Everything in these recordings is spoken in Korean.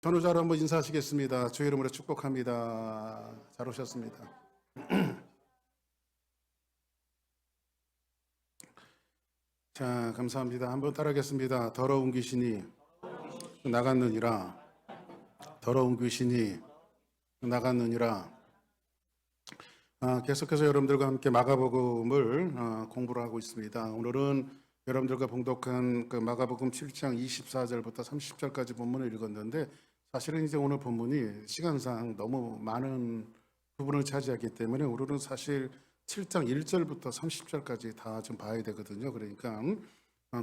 전우자로 한번 인사하시겠습니다. 주의 이름으로 축복합니다. 잘 오셨습니다. 자, 감사합니다. 한번 따라하겠습니다. 더러운 귀신이 나갔느니라. 더러운 귀신이 나갔느니라. 계속해서 여러분들과 함께 마가복음을 공부를 하고 있습니다. 오늘은 여러분들과 봉독한 그 마가복음 7장 24절부터 30절까지 본문을 읽었는데, 사실은 이제 오늘 본문이 시간상 너무 많은 부분을 차지하기 때문에 오늘은 사실 7장 1절부터 30절까지 다 좀 봐야 되거든요. 그러니까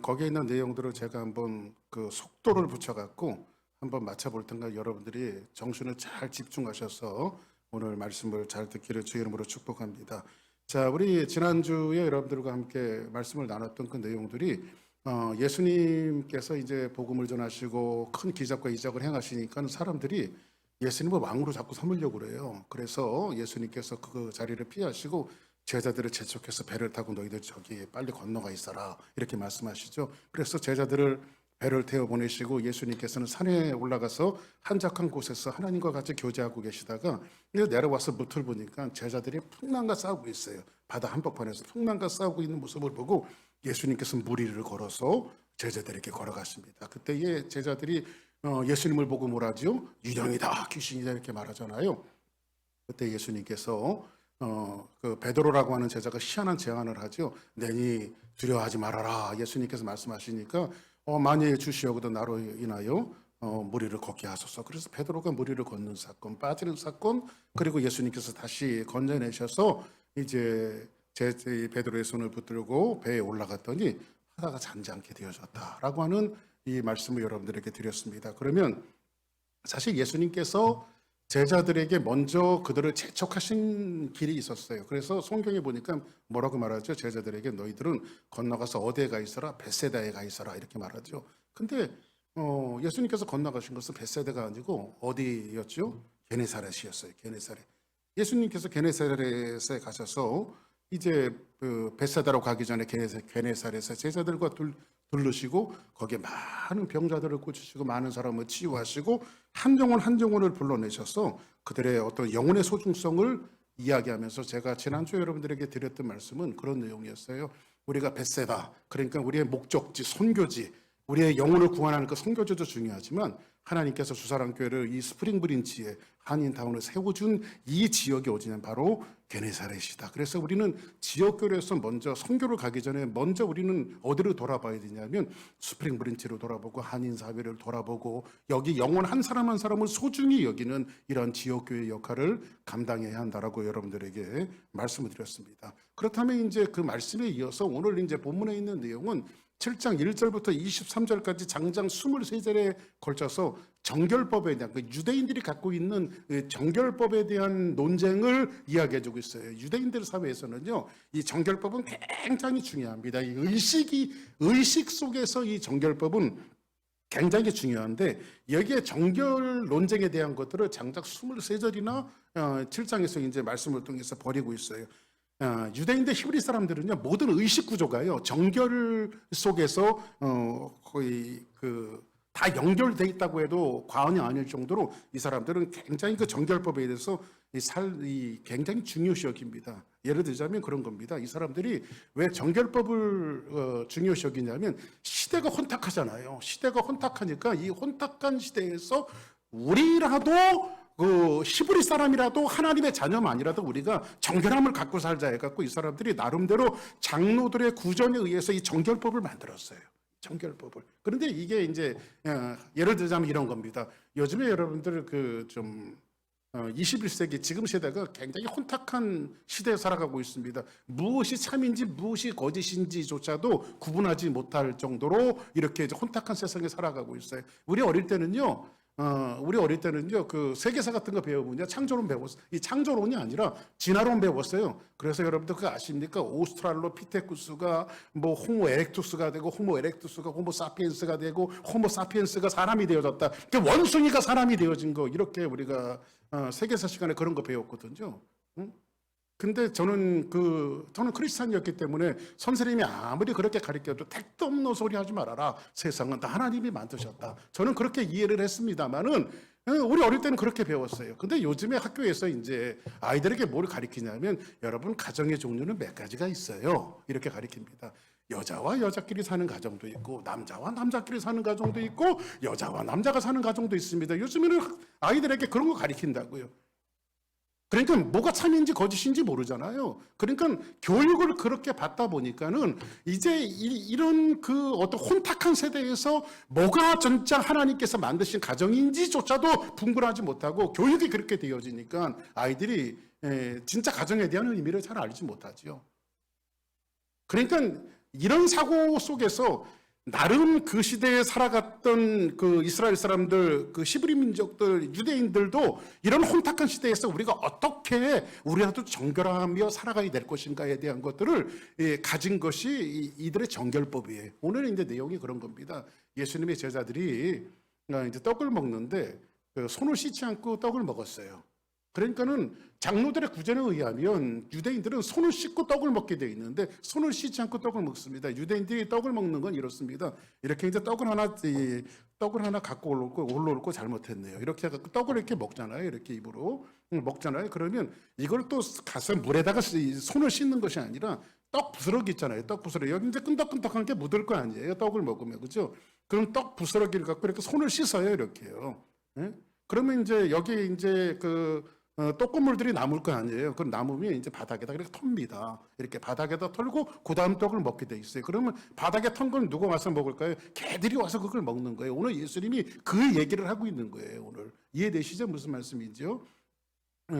거기에 있는 내용들을 제가 한번 그 속도를 붙여갖고 한번 맞춰볼 텐가 여러분들이 정신을 잘 집중하셔서 오늘 말씀을 잘 듣기를 주의 이름으로 축복합니다. 자, 우리 지난주에 여러분들과 함께 말씀을 나눴던 그 내용들이 예수님께서 이제 복음을 전하시고 큰 기적과 이적을 행하시니까 사람들이 예수님을 왕으로 자꾸 삼으려고 그래요. 그래서 예수님께서 그 자리를 피하시고 제자들을 재촉해서 배를 타고 너희들 저기 빨리 건너가 있어라 이렇게 말씀하시죠. 그래서 제자들을 배를 태워 보내시고 예수님께서는 산에 올라가서 한적한 곳에서 하나님과 같이 교제하고 계시다가 내려와서 무트를 보니까 제자들이 풍랑과 싸우고 있어요. 바다 한복판에서 풍랑과 싸우고 있는 모습을 보고 예수님께서 무리를 걸어서 제자들에게 걸어갔습니다. 그때에 제자들이 예수님을 보고 뭐라죠? 유령이다, 귀신이다 이렇게 말하잖아요. 그때 예수님께서 그 베드로라고 하는 제자가 희한한 제안을 하죠. 내니 두려워하지 말아라. 예수님께서 말씀하시니까 만일 주시옵고도 나로 인하여 무리를 걷게 하소서. 그래서 베드로가 무리를 걷는 사건, 빠지는 사건, 그리고 예수님께서 다시 건져내셔서 이제 베드로의 손을 붙들고 배에 올라갔더니 바다가 잔잔케 되어졌다라고 하는 이 말씀을 여러분들에게 드렸습니다. 그러면 사실 예수님께서 제자들에게 먼저 그들을 재촉하신 길이 있었어요. 그래서 성경에 보니까 뭐라고 말하죠? 제자들에게 너희들은 건너가서 어디에 가 있어라? 벳세다에 가 있어라 이렇게 말하죠. 근데 예수님께서 건너가신 것은 벳세다가 아니고 어디였죠? 게네사렛이었어요. 게네사렛. 예수님께서 게네사렛에 가셔서 이제 그 벳세다로 가기 전에 게네사렛에 제자들과 둘르시고 거기에 많은 병자들을 고치시고 많은 사람을 치유하시고 한 영혼을 불러내셔서 그들의 어떤 영혼의 소중성을 이야기하면서 제가 지난주에 여러분들에게 드렸던 말씀은 그런 내용이었어요. 우리가 벳세다, 그러니까 우리의 목적지, 선교지, 우리의 영혼을 구원하는 그 선교지도 중요하지만 하나님께서 주사랑교회를 이 스프링브린지에 한인타운을 세워준 이 지역이 어디냐면 바로 게네사렛이다. 그래서 우리는 지역교회에서 먼저 선교를 가기 전에 먼저 우리는 어디를 돌아봐야 되냐면 스프링브린지로 돌아보고 한인사회를 돌아보고 여기 영혼 한 사람 한 사람을 소중히 여기는 이런 지역교회의 역할을 감당해야 한다라고 여러분들에게 말씀을 드렸습니다. 그렇다면 이제 그 말씀에 이어서 오늘 이제 본문에 있는 내용은 7장 1절부터 23절까지 장장 23절에 걸쳐서 정결법에 대한 유대인들이 갖고 있는 정결법에 대한 논쟁을 이야기해 주고 있어요. 유대인들 사회에서는요, 이 정결법은 굉장히 중요합니다. 이 의식 속에서 이 정결법은 굉장히 중요한데 여기에 정결 논쟁에 대한 것들을 장작 23절이나 7장에서 이제 말씀을 통해서 벌이고 있어요. 유대인들 히브리 사람들은요, 모든 의식 구조가요, 정결 속에서 거의 다 연결돼 있다고 해도 과언이 아닐 정도로 이 사람들은 굉장히 그 정결법에 대해서 굉장히 중요시 여깁니다. 예를 들자면 그런 겁니다. 이 사람들이 왜 정결법을 중요시 여기냐면 시대가 혼탁하잖아요. 시대가 혼탁하니까 이 혼탁한 시대에서 우리라도 히브리 사람이라도 하나님의 자녀만이라도 우리가 정결함을 갖고 살자 해갖고 이 사람들이 나름대로 장로들의 구전에 의해서 이 정결법을 만들었어요. 정결법을. 그런데 이게 이제 예를 들자면 이런 겁니다. 요즘에 여러분들 21세기 지금 세대가 굉장히 혼탁한 시대에 살아가고 있습니다. 무엇이 참인지 무엇이 거짓인지조차도 구분하지 못할 정도로 이렇게 혼탁한 세상에 살아가고 있어요. 우리 어릴 때는요, 그 세계사 같은 거 배우면요, 창조론 배웠어요. 이 창조론이 아니라 진화론 배웠어요. 그래서 여러분들 그거 아십니까? 오스트랄로피테쿠스가 뭐 호모 에렉투스가 되고, 호모 에렉투스가 호모 사피엔스가 되고, 호모 사피엔스가 사람이 되어졌다. 그러니까 원숭이가 사람이 되어진 거, 이렇게 우리가 세계사 시간에 그런 거 배웠거든요. 응? 근데 저는 크리스찬이었기 때문에 선생님이 아무리 그렇게 가르쳐도 택도 없는 소리 하지 말아라. 세상은 다 하나님이 만드셨다. 저는 그렇게 이해를 했습니다만은 우리 어릴 때는 그렇게 배웠어요. 근데 요즘에 학교에서 이제 아이들에게 뭘 가르치냐면 여러분 가정의 종류는 몇 가지가 있어요. 이렇게 가르칩니다. 여자와 여자끼리 사는 가정도 있고 남자와 남자끼리 사는 가정도 있고 여자와 남자가 사는 가정도 있습니다. 요즘에는 아이들에게 그런 거 가르친다고요. 그러니까 뭐가 참인지 거짓인지 모르잖아요. 그러니까 교육을 그렇게 받다 보니까는 이제 이런 그 어떤 혼탁한 세대에서 뭐가 진짜 하나님께서 만드신 가정인지조차도 분별하지 못하고 교육이 그렇게 되어지니까 아이들이 진짜 가정에 대한 의미를 잘 알지 못하죠. 그러니까 이런 사고 속에서 나름 그 시대에 살아갔던 그 이스라엘 사람들, 그 히브리 민족들, 유대인들도 이런 혼탁한 시대에서 우리가 어떻게 우리라도 정결하며 살아가야 될 것인가에 대한 것들을 가진 것이 이들의 정결법이에요. 오늘 이제 내용이 그런 겁니다. 예수님의 제자들이 이제 떡을 먹는데 손을 씻지 않고 떡을 먹었어요. 그러니까는 장로들의 구전에 의하면 유대인들은 손을 씻고 떡을 먹게 되어 있는데 손을 씻지 않고 떡을 먹습니다. 유대인들이 떡을 먹는 건 이렇습니다. 이렇게 이제 떡을 하나 갖고 올라오고 잘못했네요. 이렇게 해서 떡을 이렇게 먹잖아요. 이렇게 입으로 먹잖아요. 그러면 이걸 또 가서 물에다가 손을 씻는 것이 아니라 떡 부스러기 있잖아요. 떡 부스러기 여기 이제 끈덕끈덕한 게 묻을 거 아니에요. 떡을 먹으면 그죠? 그럼 떡 부스러기를 갖고 이렇게 손을 씻어요. 이렇게요. 예? 그러면 이제 여기 이제 떡고물들이 남을 거 아니에요. 그 남으면 이제 바닥에다 이렇게 텁니다. 이렇게 바닥에다 털고 그 다음 떡을 먹게 돼 있어요. 그러면 바닥에 턴 건 누가 와서 먹을까요? 개들이 와서 그걸 먹는 거예요. 오늘 예수님이 그 얘기를 하고 있는 거예요. 오늘 이해되시죠? 무슨 말씀인지요?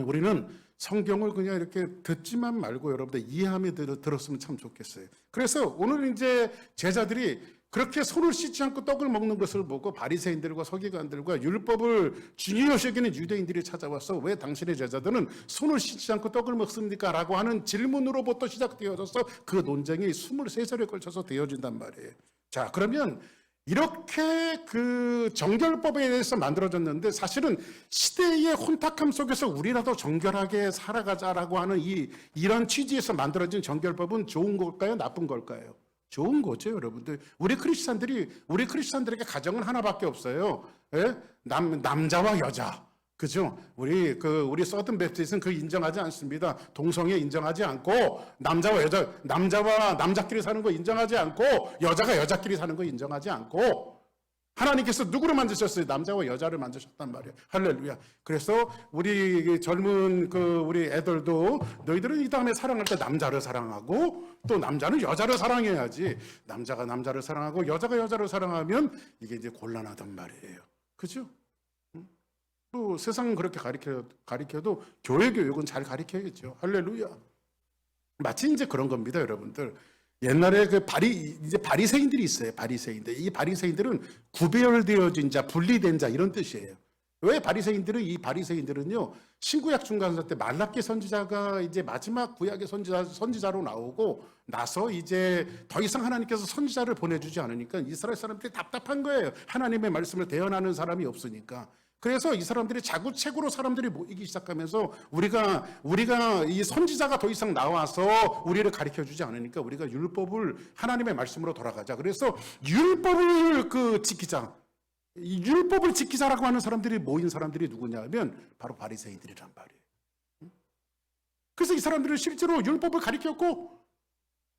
우리는 성경을 그냥 이렇게 듣지만 말고 여러분들 이해하며 들었으면 참 좋겠어요. 그래서 오늘 이제 제자들이 그렇게 손을 씻지 않고 떡을 먹는 것을 보고 바리새인들과 서기관들과 율법을 중요시 여기는 유대인들이 찾아와서 왜 당신의 제자들은 손을 씻지 않고 떡을 먹습니까? 라고 하는 질문으로부터 시작되어져서 그 논쟁이 23절에 걸쳐서 되어진단 말이에요. 자, 그러면 이렇게 그 정결법에 대해서 만들어졌는데 사실은 시대의 혼탁함 속에서 우리라도 정결하게 살아가자라고 하는 이런 취지에서 만들어진 정결법은 좋은 걸까요? 나쁜 걸까요? 좋은 거죠, 여러분들. 우리 크리스찬들에게 가정은 하나밖에 없어요. 예? 남자와 여자. 그죠? 우리 서든 베프티스는 그 인정하지 않습니다. 동성애 인정하지 않고, 남자와 남자끼리 사는 거 인정하지 않고, 여자가 여자끼리 사는 거 인정하지 않고, 하나님께서 누구를 만드셨어요? 남자와 여자를 만드셨단 말이에요. 할렐루야. 그래서 우리 젊은 우리 애들도 너희들은 이 다음에 사랑할 때 남자를 사랑하고 또 남자는 여자를 사랑해야지. 남자가 남자를 사랑하고 여자가 여자를 사랑하면 이게 이제 곤란하단 말이에요. 그죠? 또 세상은 그렇게 가르쳐도 교회 교육은 잘 가르쳐야겠죠. 할렐루야. 마치 이제 그런 겁니다, 여러분들. 옛날에 이제 바리새인들이 있어요. 바리새인들. 이 바리새인들은 구별되어진 자, 분리된 자 이런 뜻이에요. 왜 이 바리새인들은요. 신구약 중간서 때 말라기 선지자가 이제 마지막 구약의 선지자로 나오고 나서 이제 더 이상 하나님께서 선지자를 보내주지 않으니까 이스라엘 사람들이 답답한 거예요. 하나님의 말씀을 대언하는 사람이 없으니까. 그래서 이 사람들이 자구책으로 사람들이 모이기 시작하면서 우리가 이 선지자가 더 이상 나와서 우리를 가르쳐 주지 않으니까 우리가 율법을 하나님의 말씀으로 돌아가자. 그래서 율법을 지키자. 이 율법을 지키자라고 하는 사람들이 모인 사람들이 누구냐면 바로 바리새인들이란 말이에요. 그래서 이 사람들은 실제로 율법을 가르쳤고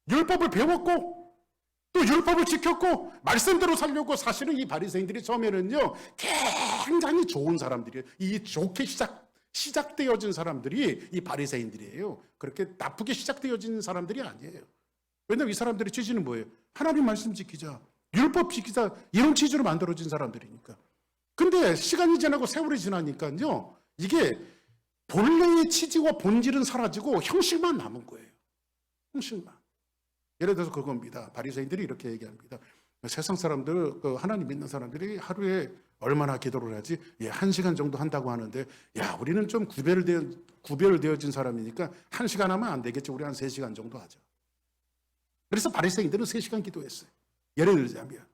율법을 배웠고 또 율법을 지켰고 말씀대로 살려고 사실은 이 바리새인들이 처음에는요 굉장히 좋은 사람들이에요. 이 좋게 시작되어진 사람들이 이 바리새인들이에요. 그렇게 나쁘게 시작되어진 사람들이 아니에요. 왜냐하면 이 사람들의 취지는 뭐예요? 하나님 말씀 지키자, 율법 지키자 이런 취지로 만들어진 사람들이니까. 근데 시간이 지나고 세월이 지나니까요 이게 본래의 취지와 본질은 사라지고 형식만 남은 거예요. 형식만. 예를 들어서 그겁니다. 바리새인들이 이렇게 얘기합니다. 세상 사람들, 하나님 믿는 사람들이 하루에 얼마나 기도를 하지? 1시간 정도 한다고 하는데, 우리는 좀 구별되어진 사람이니까 1시간 하면 안 되겠지. 우리 한 3시간 정도 하자. 그래서 바리새인들은 3시간 기도했어요. 예를 들자면,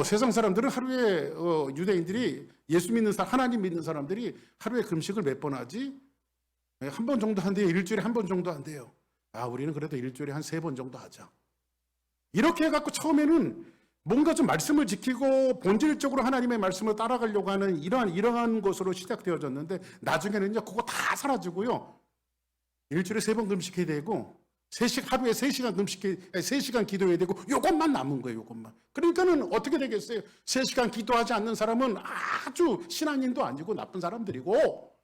세상 사람들은 하루에 유대인들이 하나님 믿는 사람들이 하루에 금식을 몇 번 하지? 한 번 정도 한대요. 일주일에 한 번 정도 한대요. 우리는 그래도 일주일에 한 3번 정도 하자. 이렇게 해갖고 처음에는 뭔가 좀 말씀을 지키고 본질적으로 하나님의 말씀을 따라가려고 하는 이러한 것으로 시작되어졌는데 나중에는요 그거 다 사라지고요. 일주일에 3번 금식해야 되고 하루에 3시간 3시간 기도해야 되고 요것만 남은 거예요. 요것만. 그러니까는 어떻게 되겠어요? 3시간 기도하지 않는 사람은 아주 신앙인도 아니고 나쁜 사람들이고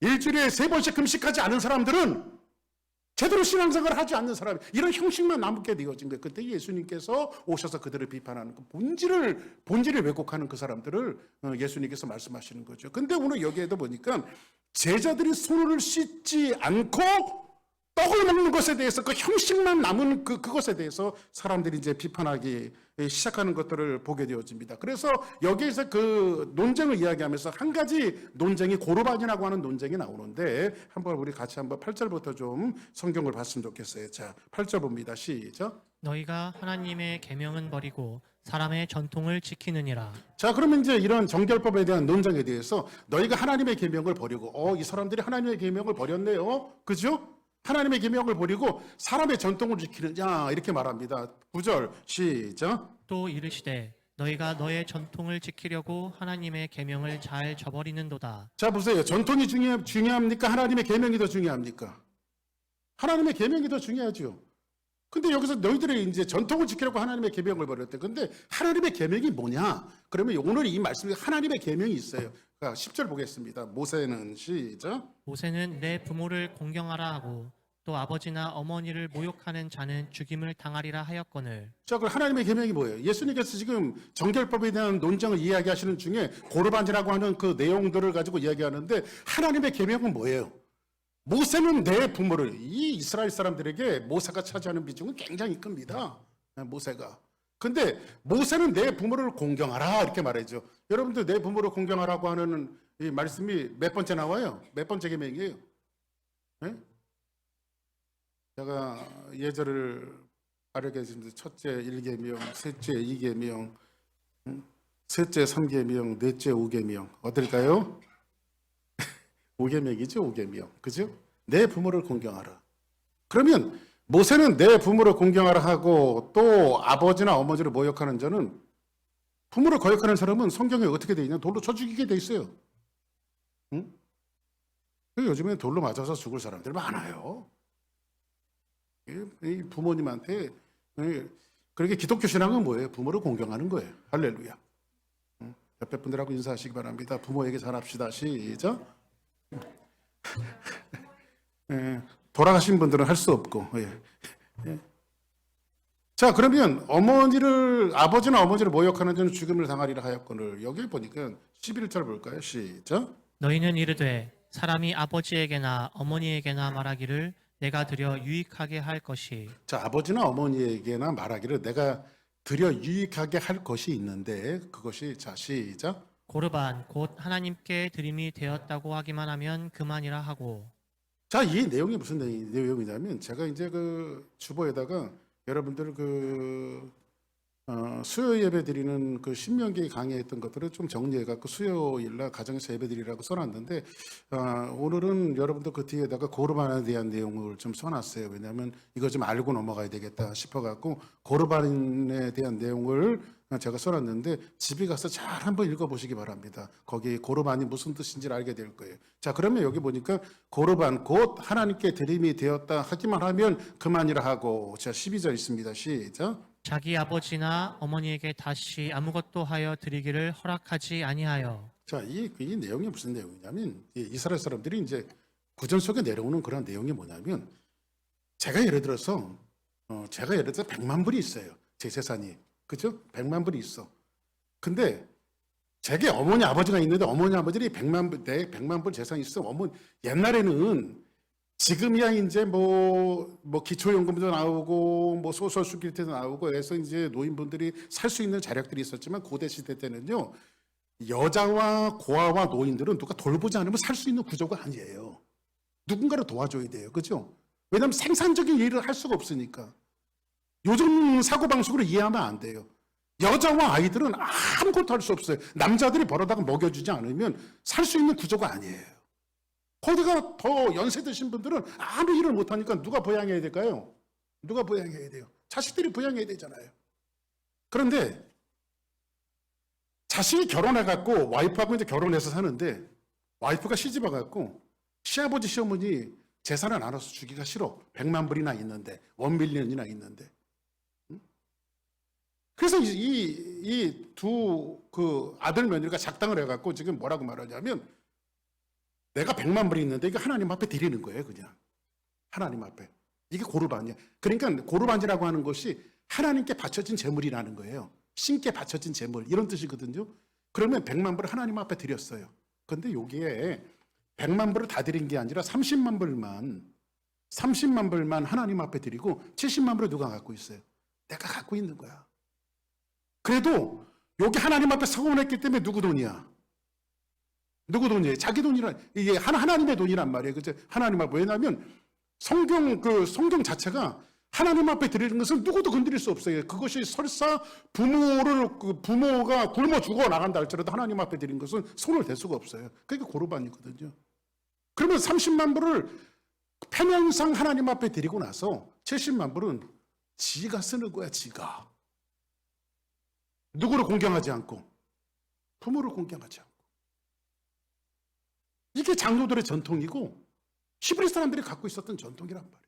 일주일에 3번씩 금식하지 않은 사람들은 제대로 신앙생활을 하지 않는 사람이 이런 형식만 남게 되어진 거예요. 그때 예수님께서 오셔서 그들을 비판하는 그 본질을 왜곡하는 그 사람들을 예수님께서 말씀하시는 거죠. 근데 오늘 여기에도 보니까 제자들이 손을 씻지 않고 떡을 먹는 것에 대해서 그 형식만 남은 그것에 대해서 사람들이 이제 비판하기 시작하는 것들을 보게 되어집니다. 그래서 여기에서 그 논쟁을 이야기하면서 한 가지 논쟁이 고르반이라고 하는 논쟁이 나오는데 한번 우리 같이 한번 8절부터 좀 성경을 봤으면 좋겠어요. 자, 8절 봅니다. 시작. 너희가 하나님의 계명은 버리고 사람의 전통을 지키느니라. 자, 그러면 이제 이런 정결법에 대한 논쟁에 대해서 너희가 하나님의 계명을 버리고 이 사람들이 하나님의 계명을 버렸네요. 그죠? 하나님의 계명을 버리고 사람의 전통을 지키느냐 이렇게 말합니다. 9절 시작. 또 이르시되 너희가 너의 전통을 지키려고 하나님의 계명을 잘 저버리는도다. 자, 보세요. 전통이 중요합니까? 하나님의 계명이 더 중요합니까? 하나님의 계명이 더 중요하죠. 근데 여기서 너희들이 이제 전통을 지키려고 하나님의 계명을 버렸대. 근데 하나님의 계명이 뭐냐? 그러면 오늘 이 말씀에 하나님의 계명이 있어요. 10절 보겠습니다. 모세는 시작. 모세는 내 부모를 공경하라 하고 또 아버지나 어머니를 모욕하는 자는 죽임을 당하리라 하였거늘. 자, 그럼 하나님의 계명이 뭐예요? 예수님께서 지금 정결법에 대한 논쟁을 이야기하시는 중에 고르반이라고 하는 그 내용들을 가지고 이야기하는데 하나님의 계명은 뭐예요? 모세는 내 부모를, 이 이스라엘 사람들에게 모세가 차지하는 비중은 굉장히 큽니다. 모세가. 근데 모세는 내 부모를 공경하라 이렇게 말하죠. 여러분들 내 부모를 공경하라고 하는 이 말씀이 몇 번째 나와요? 몇 번째 계명이에요? 네? 제가 예절을 바르게 했습니다. 첫째 1계명, 셋째 2계명, 셋째 3계명, 넷째 5계명. 어떨까요? 5계명이죠, 5계명. 그죠? 내 부모를 공경하라. 그러면 모세는 내 부모를 공경하라 하고 또 아버지나 어머니를 모욕하는 자는 부모를 거역하는 사람은 성경에 어떻게 돼 있냐? 돌로 쳐 죽이게 돼 있어요. 응? 요즘에 돌로 맞아서 죽을 사람들 많아요. 이 부모님한테 그렇게 기독교 신앙은 뭐예요? 부모를 공경하는 거예요. 할렐루야. 옆에 분들하고 인사하시기 바랍니다. 부모에게 잘합시다. 시작. 돌아가신 분들은 할 수 없고. 자, 그러면 아버지나 어머니를 모욕하는 자는 죽임을 당하리라 하였거늘. 여기 보니까 11절 볼까요? 시작. 너희는 이르되 사람이 아버지에게나 어머니에게나 말하기를 내가 드려 유익하게 할 것이. 자, 아버지나 어머니에게나 말하기를 내가 드려 유익하게 할 것이 있는데 그것이 자, 시작. 고르반 곧 하나님께 드림이 되었다고 하기만 하면 그만이라 하고. 자, 이 내용이 무슨 내용이냐면 제가 이제 그 주보에다가 여러분들 수요 예배 드리는 그 신명기 강의했던 것들을 좀 정리해 갖고 수요일날 가정에서 예배 드리라고 써놨는데 오늘은 여러분들 그 뒤에다가 고르반에 대한 내용을 좀 써놨어요. 왜냐하면 이거 좀 알고 넘어가야 되겠다 싶어 갖고 고르반에 대한 내용을 제가 써놨는데 집에 가서 잘 한번 읽어보시기 바랍니다. 거기 고르반이 무슨 뜻인지를 알게 될 거예요. 자, 그러면 여기 보니까 고르반 곧 하나님께 드림이 되었다 하기만 하면 그만이라 하고. 자, 12절 있습니다. 시작. 자기 아버지나 어머니에게 다시 아무것도 하여 드리기를 허락하지 아니하여. 자, 이 내용이 무슨 내용이냐면 이스라엘 사람들이 이제 구전 속에 내려오는 그런 내용이 뭐냐면 제가 예를 들어서 100만 불이 있어요. 제 재산이. 그죠? 100만 불이 있어. 근데 제게 어머니 아버지가 있는데 어머니 아버지들이 100만 불 재산이 있어. 옛날에는 지금이야 이제 뭐 기초연금도 나오고 뭐 소셜 시큐리티도 나오고 해서 이제 노인분들이 살 수 있는 자력들이 있었지만 고대 시대 때는요. 여자와 고아와 노인들은 누가 돌보지 않으면 살 수 있는 구조가 아니에요. 누군가를 도와줘야 돼요. 그죠? 왜냐하면 생산적인 일을 할 수가 없으니까. 요즘 사고방식으로 이해하면 안 돼요. 여자와 아이들은 아무것도 할 수 없어요. 남자들이 벌어다가 먹여주지 않으면 살 수 있는 구조가 아니에요. 거기가 더 연세 드신 분들은 아무 일을 못하니까 누가 부양해야 될까요? 누가 부양해야 돼요? 자식들이 부양해야 되잖아요. 그런데 자식이 결혼해갖고 와이프하고 이제 결혼해서 사는데 와이프가 시집 와갖고 시아버지 시어머니 재산을 나눠서 주기가 싫어. 100만 불이나 있는데 1밀리언이나 있는데. 그래서 이 두 그 아들 며느리가 작당을 해갖고 지금 뭐라고 말하냐면 내가 100만 불이 있는데 이거 하나님 앞에 드리는 거예요. 그냥 하나님 앞에. 이게 고르반이야. 그러니까 고르반이라고 하는 것이 하나님께 바쳐진 재물이라는 거예요. 신께 바쳐진 재물 이런 뜻이거든요. 그러면 100만 불을 하나님 앞에 드렸어요. 그런데 여기에 100만 불을 다 드린 게 아니라 30만 불만 하나님 앞에 드리고 70만 불을 누가 갖고 있어요? 내가 갖고 있는 거야. 그래도 여기 하나님 앞에 서원했기 때문에 누구 돈이야? 누구 돈이에요? 자기 돈이란, 이게 하나님의 돈이란 말이에요. 그죠? 하나님 앞에. 왜냐하면 성경 자체가 하나님 앞에 드리는 것은 누구도 건드릴 수 없어요. 그것이 설사 부모가 굶어 죽어 나간다 할지라도 하나님 앞에 드리는 것은 손을 댈 수가 없어요. 그게 고르반이거든요. 그러면 30만 불을 편향상 하나님 앞에 드리고 나서 70만 불은 지가 쓰는 거야, 지가. 누구를 공경하지 않고, 부모를 공경하지 않고. 이게 장로들의 전통이고 히브리 사람들이 갖고 있었던 전통이란 말이에요.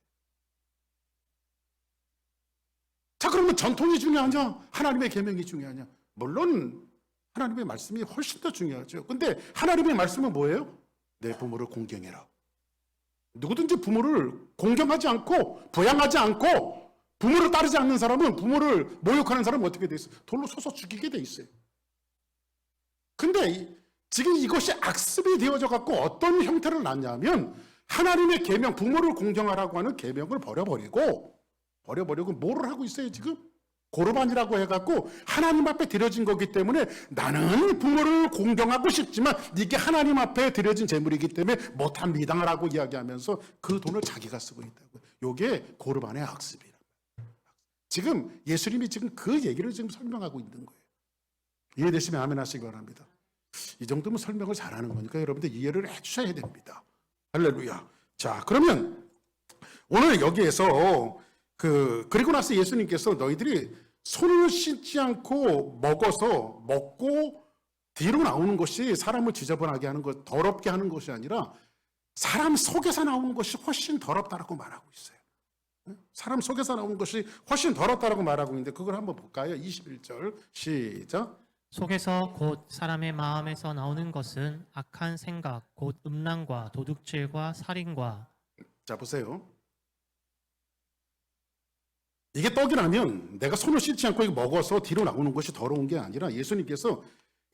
자, 그러면 전통이 중요하냐? 하나님의 계명이 중요하냐? 물론 하나님의 말씀이 훨씬 더 중요하죠. 근데 하나님의 말씀은 뭐예요? 내 부모를 공경해라. 누구든지 부모를 공경하지 않고 부양하지 않고 부모를 따르지 않는 사람은, 부모를 모욕하는 사람은 어떻게 돼 있어요? 돌로 쏘서 죽이게 돼 있어요. 근데 지금 이것이 악습이 되어져 갖고 어떤 형태를 낳냐면 하나님의 계명, 부모를 공경하라고 하는 계명을 버려버리고 뭐를 하고 있어요 지금? 고르반이라고 해갖고 하나님 앞에 드려진 거기 때문에 나는 부모를 공경하고 싶지만 이게 하나님 앞에 드려진 재물이기 때문에 못합니다라고 이야기하면서 그 돈을 자기가 쓰고 있다고요. 이게 고르반의 악습이에요. 지금 예수님이 지금 그 얘기를 지금 설명하고 있는 거예요. 이해되시면 아멘 하시기 바랍니다. 이 정도면 설명을 잘하는 거니까 여러분들 이해를 해주셔야 됩니다. 할렐루야. 자, 그러면 오늘 여기에서 그리고 나서 예수님께서 너희들이 손을 씻지 않고 먹고 뒤로 나오는 것이 사람을 지저분하게 하는 것, 더럽게 하는 것이 아니라 사람 속에서 나오는 것이 훨씬 더럽다라고 말하고 있어요. 사람 속에서 나오는 것이 훨씬 더럽다라고 말하고 있는데 그걸 한번 볼까요? 21절 시작. 속에서 곧 사람의 마음에서 나오는 것은 악한 생각, 곧 음란과 도둑질과 살인과. 자, 보세요. 이게 떡이라면 내가 손을 씻지 않고 이거 먹어서 뒤로 나오는 것이 더러운 게 아니라 예수님께서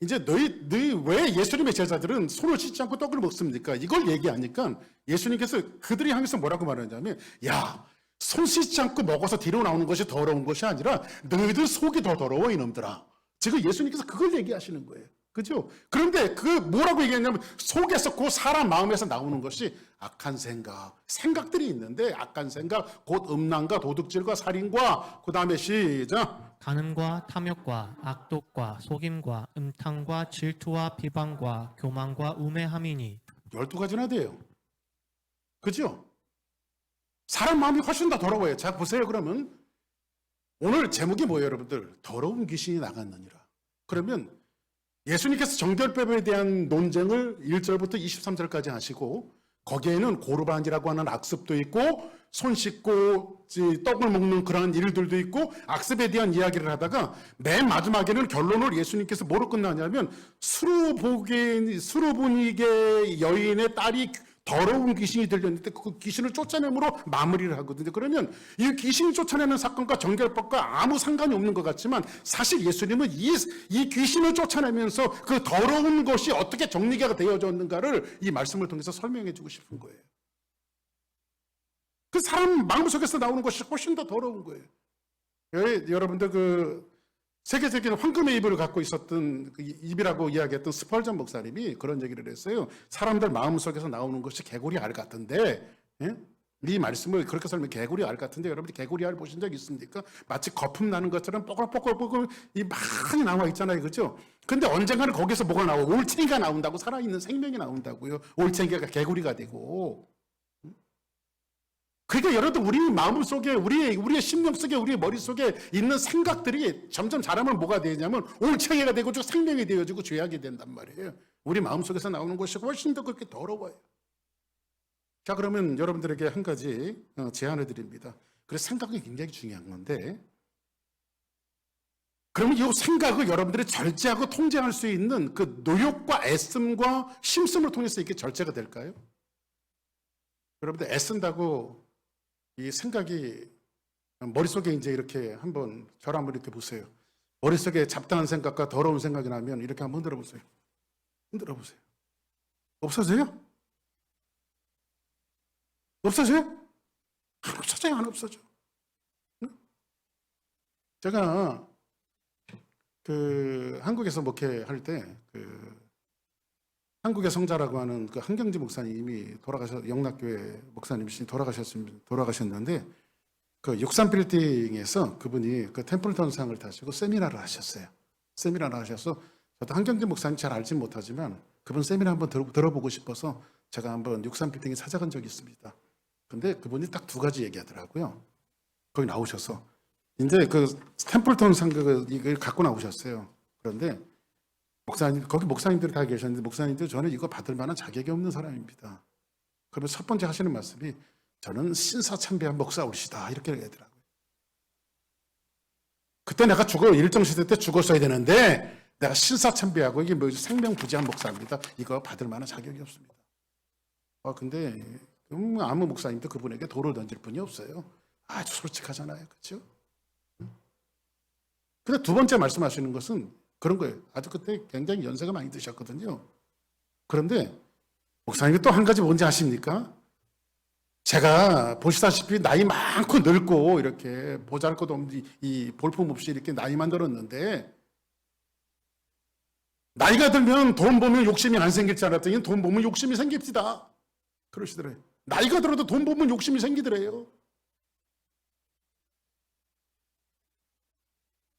이제 너희 왜 예수님의 제자들은 손을 씻지 않고 떡을 먹습니까? 이걸 얘기하니까 예수님께서 그들이 향해서 뭐라고 말하냐면 야, 손 씻지 않고 먹어서 뒤로 나오는 것이 더러운 것이 아니라 너희들 속이 더 더러워 이놈들아. 지금 예수님께서 그걸 얘기하시는 거예요. 그죠? 그런데 뭐라고 얘기했냐면 속에서 그 사람 마음에서 나오는 것이 악한 생각들이 있는데 악한 생각, 곧 음란과 도둑질과 살인과 그 다음에 시작. 간음과 탐욕과 악독과 속임과 음탕과 질투와 비방과 교만과 우매함이니. 12가지나 돼요. 그죠? 사람 마음이 훨씬 더 더러워요. 자, 보세요. 그러면 오늘 제목이 뭐예요, 여러분들? 더러운 귀신이 나갔느니라. 그러면 예수님께서 정결법에 대한 논쟁을 1절부터 23절까지 하시고 거기에는 고르반이라고 하는 악습도 있고 손 씻고 떡을 먹는 그런 일들도 있고 악습에 대한 이야기를 하다가 맨 마지막에는 결론을 예수님께서 뭐로 끝나냐면 수르보니게 여인의 딸이 더러운 귀신이 들렸는데 그 귀신을 쫓아내므로 마무리를 하거든요. 그러면 이 귀신을 쫓아내는 사건과 정결법과 아무 상관이 없는 것 같지만 사실 예수님은 이 귀신을 쫓아내면서 그 더러운 것이 어떻게 정리가 되어졌는가를 이 말씀을 통해서 설명해 주고 싶은 거예요. 그 사람 마음속에서 나오는 것이 훨씬 더 더러운 거예요. 여러분들 세계적인 황금의 입을 갖고 있었던 입이라고 이야기했던 스펄전 목사님이 그런 얘기를 했어요. 사람들 마음속에서 나오는 것이 개구리 알 같은데, 예? 이 말씀을 그렇게 설명 개구리 알 같은데 여러분들 개구리 알 보신 적 있습니까? 마치 거품 나는 것처럼 뽀글뽀글뽀글 이 많이 나와 있잖아요. 그죠? 근데 언젠가는 거기서 뭐가 나와? 올챙이가 나온다고, 살아있는 생명이 나온다고요. 올챙이가 개구리가 되고. 그러니까 여러분 우리 마음 속에 우리의 심령 속에 우리의 머릿 속에 있는 생각들이 점점 자라면 뭐가 되냐면 올챙이가 되고 생명이 되어지고 죄악이 된단 말이에요. 우리 마음 속에서 나오는 것이 훨씬 더 그렇게 더러워요. 자, 그러면 여러분들에게 한 가지 제안을 드립니다. 그래서 생각이 굉장히 중요한 건데, 그러면 이 생각을 여러분들이 절제하고 통제할 수 있는 그 노력과 애씀과 심씀을 통해서 이게 절제가 될까요? 여러분들 애쓴다고 이 생각이 머릿속에 이제 이렇게 한번 저를 한번 이렇게 보세요. 머릿속에 잡다한 생각과 더러운 생각이 나면 이렇게 한번 흔들어 보세요. 흔들어 보세요. 없어져요? 없어져요? 안 없어져요, 안 없어져. 제가 한국에서 목회할 때 한국의 성자라고 하는 그 한경지 목사님이 영락교회 목사님이신 돌아가셨는데 그 63빌딩에서 그분이 그 템플턴 상을 타시고 세미나를 하셨어요. 세미나를 하셔서 저도 한경지 목사님 잘 알지 못하지만 그분 세미나 한번 들어보고 싶어서 제가 한번 63빌딩에 찾아간 적이 있습니다. 근데 그분이 딱 두 가지 얘기하더라고요. 거기 나오셔서 이제 그 템플턴 상 이걸 갖고 나오셨어요. 그런데 거기 목사님들이 다 계셨는데 목사님들 저는 이거 받을 만한 자격이 없는 사람입니다. 그러면 첫 번째 하시는 말씀이 저는 신사참배한 목사올시다 이렇게 얘기하더라고요. 그때 내가 일정 시대 때 죽었어야 되는데 내가 신사참배하고 이게 뭐 생명부지한 목사입니다. 이거 받을 만한 자격이 없습니다. 근데 아무 목사님도 그분에게 돌을 던질 분이 없어요. 아주 솔직하잖아요. 그렇죠? 근데 두 번째 말씀하시는 것은 그런 거예요. 아주 그때 굉장히 연세가 많이 드셨거든요. 그런데 목사님이 또 한 가지 뭔지 아십니까? 제가 보시다시피 나이 많고 늙고 이렇게 보잘것없는 이 볼품없이 이렇게 나이만 들었는데 나이가 들면 돈 보면 욕심이 안 생길 줄 알았더니 돈 보면 욕심이 생깁시다. 그러시더래요. 나이가 들어도 돈 보면 욕심이 생기더래요.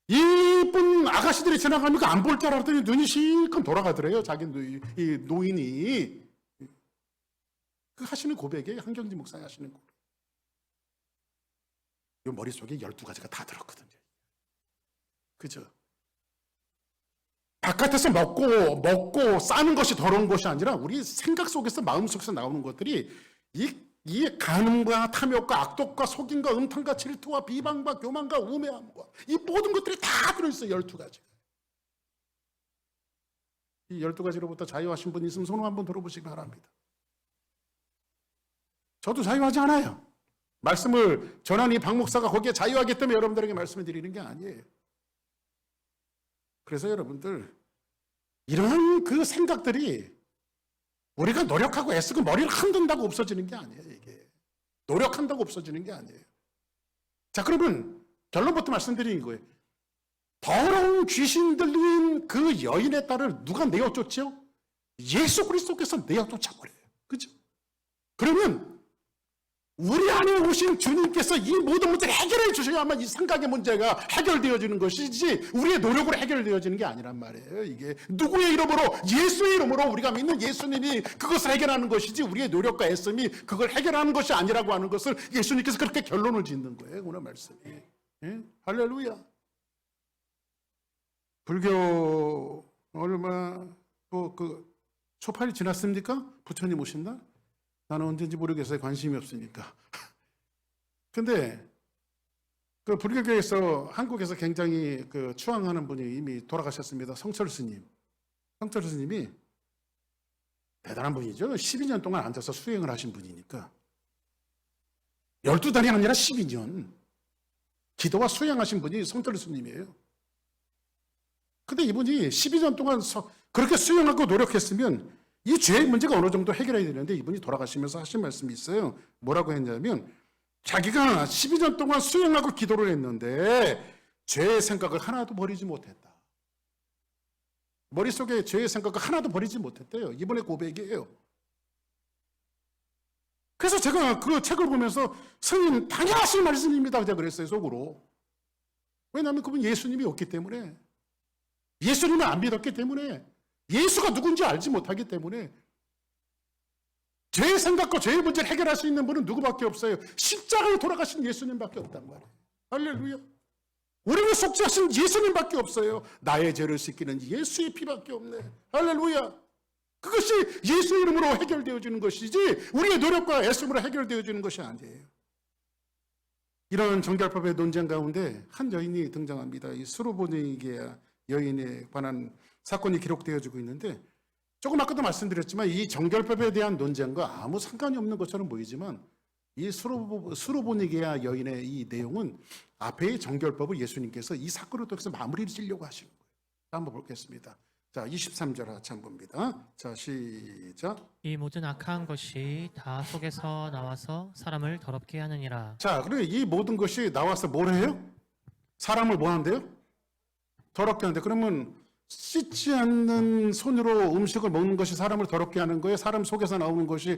이쁜 아가씨들이 지나가니까 안 볼 줄 알았더니 눈이 실컷 돌아가더래요. 자기 이 노인이. 그 하시는 고백이에요. 한경지 목사님 하시는 고백. 이 머릿속에 12가지가 다 들었거든요. 그죠? 바깥에서 먹고 싸는 것이 더러운 것이 아니라 우리 생각 속에서 마음 속에서 나오는 것들이 이 간음과 탐욕과 악독과 속임과 음탕과 질투와 비방과 교만과 우매함과 이 모든 것들이 다 들어있어요. 12가지. 이 12가지로부터 자유하신 분이 있으면 손을 한번 들어보시기 바랍니다. 저도 자유하지 않아요. 말씀을 전한 이 박 목사가 거기에 자유하기 때문에 여러분들에게 말씀을 드리는 게 아니에요. 그래서 여러분들 이런 그 생각들이 우리가 노력하고 애쓰고 머리를 흔든다고 없어지는 게 아니에요. 이게 노력한다고 없어지는 게 아니에요. 자, 그러면 결론부터 말씀드리는 거예요. 더러운 귀신 들린 그 여인의 딸을 누가 내어 쫓죠? 예수 그리스도께서 내어 쫓아버려요. 그죠? 그러면 우리 안에 오신 주님께서 이 모든 문제를 해결해 주셔야만 이 생각의 문제가 해결되어지는 것이지 우리의 노력으로 해결되어지는 게 아니란 말이에요. 이게 누구의 이름으로? 예수의 이름으로 우리가 믿는 예수님이 그것을 해결하는 것이지 우리의 노력과 애씀이 그걸 해결하는 것이 아니라고 하는 것을 예수님께서 그렇게 결론을 짓는 거예요. 오늘 말씀이. 예? 할렐루야. 불교 얼마 초팔이 지났습니까? 부처님 오신 날? 나는 언제인지 모르겠어요. 관심이 없으니까. 근데 그 불교계에서 한국에서 굉장히 추앙하는 분이 이미 돌아가셨습니다. 성철 스님. 성철 스님이 대단한 분이죠. 12년 동안 앉아서 수행을 하신 분이니까. 12달이 아니라 12년. 기도와 수행하신 분이 성철 스님이에요. 근데 이분이 12년 동안 그렇게 수행하고 노력했으면 이 죄의 문제가 어느 정도 해결해야 되는데 이분이 돌아가시면서 하신 말씀이 있어요. 뭐라고 했냐면 자기가 12년 동안 수행하고 기도를 했는데 죄의 생각을 하나도 버리지 못했다. 머릿속에 죄의 생각을 하나도 버리지 못했대요. 이번에 고백이에요. 그래서 제가 그 책을 보면서 스님 당연하신 말씀입니다. 제가 그랬어요, 속으로. 왜냐하면 그분 예수님이 없기 때문에, 예수님을 안 믿었기 때문에, 예수가 누군지 알지 못하기 때문에, 죄의 생각과 죄의 문제를 해결할 수 있는 분은 누구밖에 없어요. 십자가에 돌아가신 예수님밖에 없단 말이에요. 할렐루야. 우리를 속죄하신 예수님밖에 없어요. 나의 죄를 씻기는 예수의 피밖에 없네. 할렐루야. 그것이 예수 이름으로 해결되어지는 것이지 우리의 노력과 애씀으로 해결되어지는 것이 아니에요. 이런 정결법의 논쟁 가운데 한 여인이 등장합니다. 이 수로보니게 여인에 관한 사건이 기록되어지고 있는데, 조금 아까도 말씀드렸지만 이 정결법에 대한 논쟁과 아무 상관이 없는 것처럼 보이지만, 이 수로보니게아 여인의 이 내용은 앞의 정결법을 예수님께서 이 사건을 통해서 마무리를 지려고 하시는 거예요. 한번 보겠습니다. 자, 23절 같이 한번 봅니다. 자, 시작. 이 모든 악한 것이 다 속에서 나와서 사람을 더럽게 하느니라. 자, 그리고 이 모든 것이 나와서 뭘 해요? 사람을 뭐 한대요? 더럽게 하는데, 그러면 씻지 않는 손으로 음식을 먹는 것이 사람을 더럽게 하는 거예요? 사람 속에서 나오는 것이,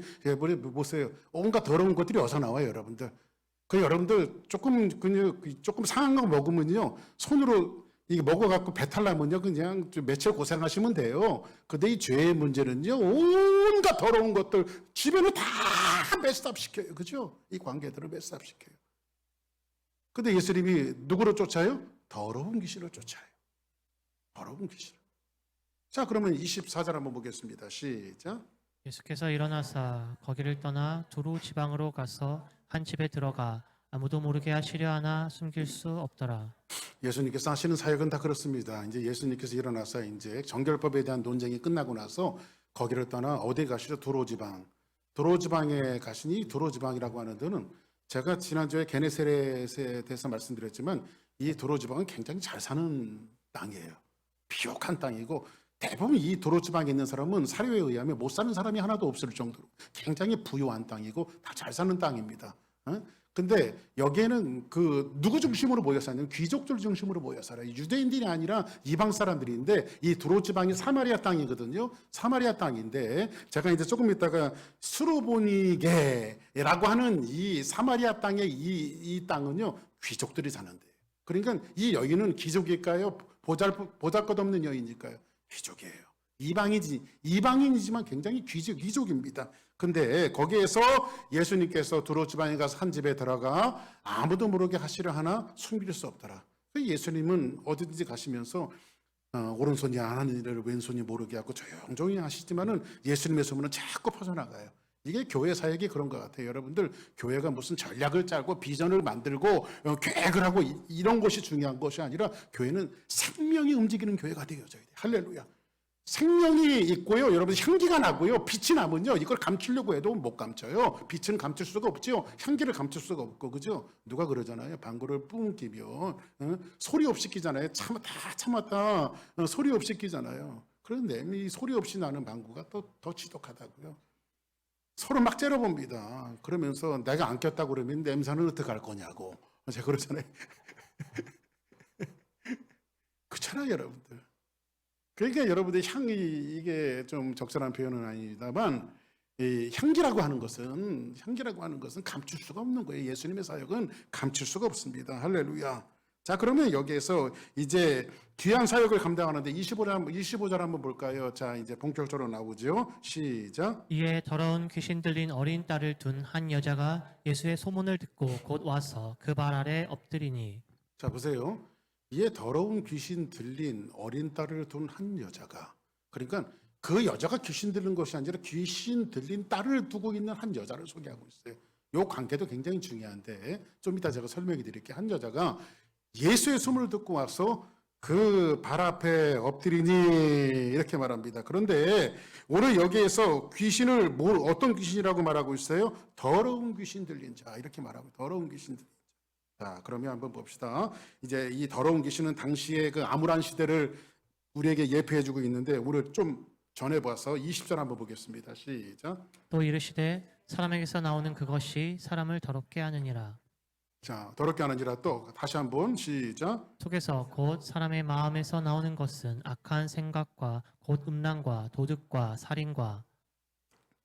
보세요. 온갖 더러운 것들이 어디서 나와요, 여러분들? 그 여러분들 조금 상한 거 먹으면요, 손으로 이게 먹어갖고 배탈 나면요, 그냥 좀 며칠 고생하시면 돼요. 근데 이 죄의 문제는요, 온갖 더러운 것들 집에는 다 매스업시켜요. 그죠? 이 관계들을 매스업시켜요. 근데 예수님이 누구를 쫓아요? 더러운 귀신을 쫓아요. 더러운 귀신. 자, 그러면 24절 한번 보겠습니다. 시작. 예수께서 일어나사 거기를 떠나 두로 지방으로 가서 한 집에 들어가 아무도 모르게 하시려 하나 숨길 수 없더라. 예수님께서 하시는 사역은 다 그렇습니다. 이제 예수님께서 일어나서 이제 정결법에 대한 논쟁이 끝나고 나서 거기를 떠나 어디 가시죠? 두로 지방. 두로 지방에 가시니, 두로 지방이라고 하는 데는 제가 지난주에 게네사렛에 대해서 말씀드렸지만 이 두로 지방은 굉장히 잘 사는 땅이에요. 비옥한 땅이고, 대부분 이 두로 지방에 있는 사람은 사료에 의하면 못 사는 사람이 하나도 없을 정도로 굉장히 부유한 땅이고 다 잘 사는 땅입니다. 근데 여기에는 그 누구 중심으로 모여 사냐면 귀족들 중심으로 모여 살아요. 유대인들이 아니라 이방 사람들인데, 이 두로 지방이 사마리아 땅이거든요. 사마리아 땅인데, 제가 이제 조금 있다가 수로보니게라고 하는 이 사마리아 땅의 이 땅은요, 귀족들이 사는데, 그러니까 이 여인은 귀족일까요? 보잘것없는 여인일까요? 귀족이에요. 이방인이지만 굉장히 귀족입니다. 근데 거기에서 예수님께서 두로 지방에 가서 한 집에 들어가 아무도 모르게 하시려 하나 숨길 수 없더라. 예수님은 어디든지 가시면서 오른손이 안 하는 일을 왼손이 모르게 하고 조용조용히 하시지만은 예수님의 소문은 자꾸 퍼져나가요. 이게 교회 사역이 그런 것 같아요. 여러분들, 교회가 무슨 전략을 짜고 비전을 만들고 계획을 하고 이런 것이 중요한 것이 아니라, 교회는 생명이 움직이는 교회가 되어져야 돼요. 할렐루야. 생명이 있고요, 여러분, 향기가 나고요, 빛이 나면요, 이걸 감추려고 해도 못 감춰요. 빛은 감출 수가 없죠. 향기를 감출 수가 없고, 그죠? 누가 그러잖아요. 방구를 뿜 끼면 소리 없이 끼잖아요. 참았다 소리 없이 끼잖아요. 그런데 이 소리 없이 나는 방구가 또 더 지독하다고요. 서로 막 째려봅니다. 그러면서 내가 안 꼈다고 그러면 냄새는 어떻게 할 거냐고 제가 그러잖아요. 그렇잖아요, 여러분들. 그러니까 여러분들, 향이, 이게 좀 적절한 표현은 아닙니다만, 이 향기라고 하는 것은 감출 수가 없는 거예요. 예수님의 사역은 감출 수가 없습니다. 할렐루야. 자, 그러면 여기에서 이제 귀한 사역을 감당하는데 25절 한번 볼까요? 자, 이제 본격적으로 나오죠. 시작. 이에 더러운 귀신 들린 어린 딸을 둔 한 여자가 예수의 소문을 듣고 곧 와서 그 발 아래 엎드리니. 자, 보세요. 이에 더러운 귀신 들린 어린 딸을 둔 한 여자가, 그러니까 그 여자가 귀신 들린 것이 아니라 귀신 들린 딸을 두고 있는 한 여자를 소개하고 있어요. 이 관계도 굉장히 중요한데 좀 이따 제가 설명해 드릴게요. 한 여자가 예수의 소문을 듣고 와서 그 발 앞에 엎드리니, 이렇게 말합니다. 그런데 오늘 여기에서 귀신을 어떤 귀신이라고 말하고 있어요? 더러운 귀신 들린 자, 이렇게 말하고, 더러운 귀신 들린 자. 자, 그러면 한번 봅시다. 이제 이 더러운 귀신은 당시의 그 암울한 시대를 우리에게 예표해주고 있는데, 오늘 좀 전에 봐서 20절 한번 보겠습니다. 시작. 또 이르시되 사람에게서 나오는 그것이 사람을 더럽게 하느니라. 자, 더럽게 하느니라. 또 다시 한번 시작. 속에서 곧 사람의 마음에서 나오는 것은 악한 생각과 곧 음란과 도둑과 살인과.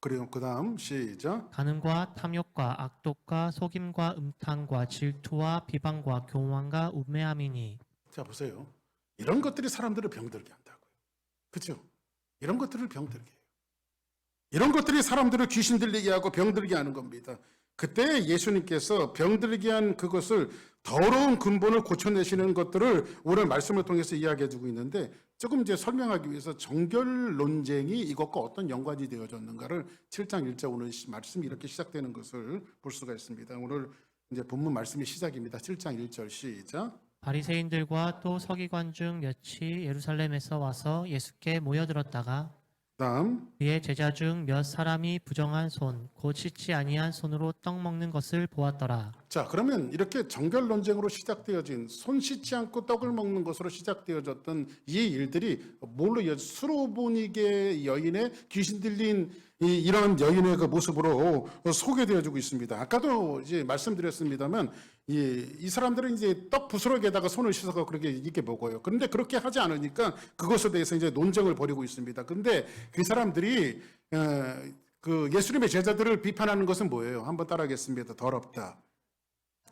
그리고 그다음 시작. 간음과 탐욕과 악독과 속임과 음탕과 질투와 비방과 교만과 우매함이니 자 보세요. 이런 것들이 사람들을 병들게 한다고요. 그렇죠? 이런 것들을 병들게 해요. 이런 것들이 사람들을 귀신 들리게 하고 병들게 하는 겁니다. 그때 예수님께서 병들게 한 그것을 더러운 근본을 고쳐내시는 것들을 오늘 말씀을 통해서 이야기해 주고 있는데 조금 이제 설명하기 위해서 정결 논쟁이 이것과 어떤 연관이 되어졌는가를 7장 1절 오늘 말씀이 이렇게 시작되는 것을 볼 수가 있습니다. 오늘 이제 본문 말씀이 시작입니다. 7장 1절 시작. 바리새인들과 또 서기관 중 몇이 예루살렘에서 와서 예수께 모여들었다가 다음 그의 제자 중 몇 사람이 부정한 손, 곧 씻지 아니한 손으로 떡 먹는 것을 보았더라. 자, 그러면 이렇게 정결 논쟁으로 시작되어진 손 씻지 않고 떡을 먹는 것으로 시작되어졌던 이 일들이 뭘로 수로보니게 여인의 귀신 들린 이런 여인의 그 모습으로 소개되어지고 있습니다. 아까도 이제 말씀드렸습니다만 이 사람들은 이제 떡 부스러기에다가 손을 씻어서 그렇게 이렇게 먹어요. 그런데 그렇게 하지 않으니까 그것에 대해서 이제 논쟁을 벌이고 있습니다. 그런데 그 사람들이 그 예수님의 제자들을 비판하는 것은 뭐예요? 한번 따라하겠습니다. 더럽다.